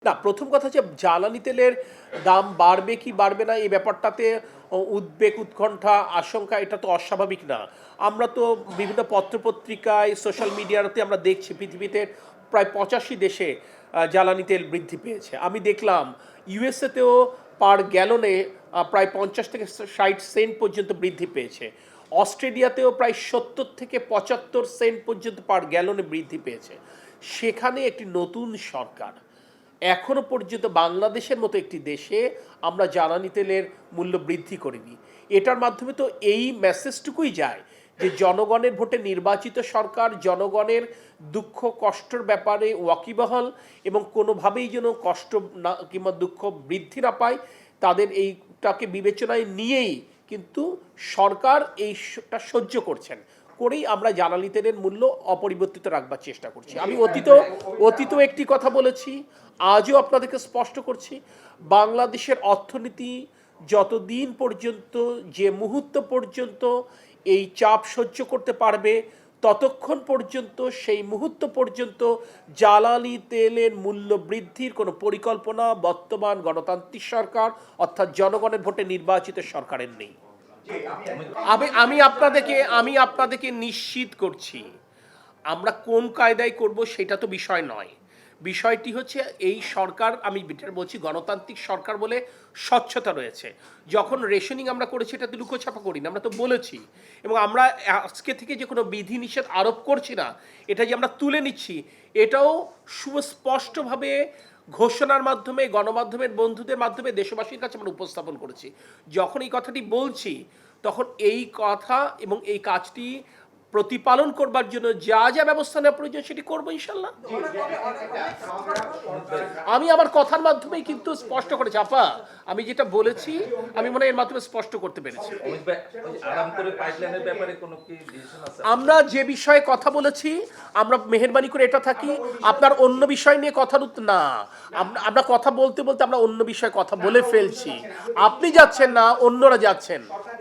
না, প্রথম কথা হচ্ছে জ্বালানি তেলের দাম বাড়বে কি বাড়বে না এই ব্যাপারটাতে উদ্বেগ, উৎকণ্ঠা, আশঙ্কা এটা তো অস্বাভাবিক না। আমরা তো বিভিন্ন পত্রপত্রিকায়, সোশ্যাল মিডিয়াতে আমরা দেখছি পৃথিবীতে প্রায় 85 দেশে জ্বালানি তেল বৃদ্ধি পেয়েছে। আমি দেখলাম ইউএসএতেও পার গ্যালনে প্রায় 50 থেকে 60 সেন্ট পর্যন্ত বৃদ্ধি পেয়েছে। অস্ট্রেলিয়াতেও প্রায় 70 থেকে 75 সেন্ট পর্যন্ত পার গ্যালনে বৃদ্ধি পেয়েছে। সেখানে একটি নতুন সরকার, এখনো পর্যন্ত বাংলাদেশের মতো একটি দেশে আমরা জ্বালানি তেলের মূল্য বৃদ্ধি করিনি। এটার মাধ্যমে তো এই মেসেজটুকুই যায় যে জনগণের ভোটে নির্বাচিত সরকার জনগণের দুঃখ কষ্টের ব্যাপারে ওয়াকিবহাল এবং কোনোভাবেই যেন কষ্ট না কিংবা দুঃখ বৃদ্ধি না পায়, তাদের এইটাকে বিবেচনায় নিয়েই কিন্তু সরকার এইটা সহ্য করছেন, করেই আমরা জ্বালানি তেলের মূল্য অপরিবর্তিত রাখবার চেষ্টা করছি। আমি অতীত একটি কথা বলেছি, আজও আপনাদেরকে স্পষ্ট করছি, বাংলাদেশের অর্থনীতি যতদিন পর্যন্ত, যে মুহূর্ত পর্যন্ত এই চাপ সহ্য করতে পারবে, ততক্ষণ পর্যন্ত, সেই মুহূর্ত পর্যন্ত জ্বালানি তেলের মূল্য বৃদ্ধির কোনো পরিকল্পনা বর্তমান গণতান্ত্রিক সরকার অর্থাৎ জনগণের ভোটে নির্বাচিত সরকারের নেই। আমি আপনাদেরকে নিশ্চিত করছি, আমরা কোন কায়দায় করব সেটা তো বিষয় নয়। বিষয়টি হচ্ছে এই সরকার, আমি বলছি গণতান্ত্রিক সরকার বলে স্বচ্ছতা রয়েছে। যখন রেশনিং আমরা করেছি এটা তো লুকোছাপা করিনি, আমরা তো বলেছি। এবং আমরা আজকে থেকে যে কোনো বিধিনিষেধ আরোপ করছি না, এটা যে আমরা তুলে নিচ্ছি এটাও সুস্পষ্টভাবে ঘোষণার মাধ্যমে, গণমাধ্যমের বন্ধুদের মাধ্যমে দেশবাসীর কাছে আমরা উপস্থাপন করেছি। যখন এই কথাটি বলছি তখন এই কথা এবং এই কাজটি প্রতিপালন করবার জন্য যা যা ব্যবস্থা নেওয়া প্রয়োজন সেটি করবো ইনশাল্লাহ। আমি আমার কথার মাধ্যমেই কিন্তু স্পষ্ট করেছি আপা, আমি যেটা বলেছি আমি মনে হয় এর মাধ্যমে স্পষ্ট করতে পেরেছি। আমরা যে বিষয়ে কথা বলেছি, আমরা মেহেরবানি করে এটা থাকি আপনার অন্য বিষয় নিয়ে কথার না, আমরা কথা বলতে বলতে আমরা অন্য বিষয়ে কথা বলে ফেলছি, আপনি যাচ্ছেন না, অন্যরা যাচ্ছেন।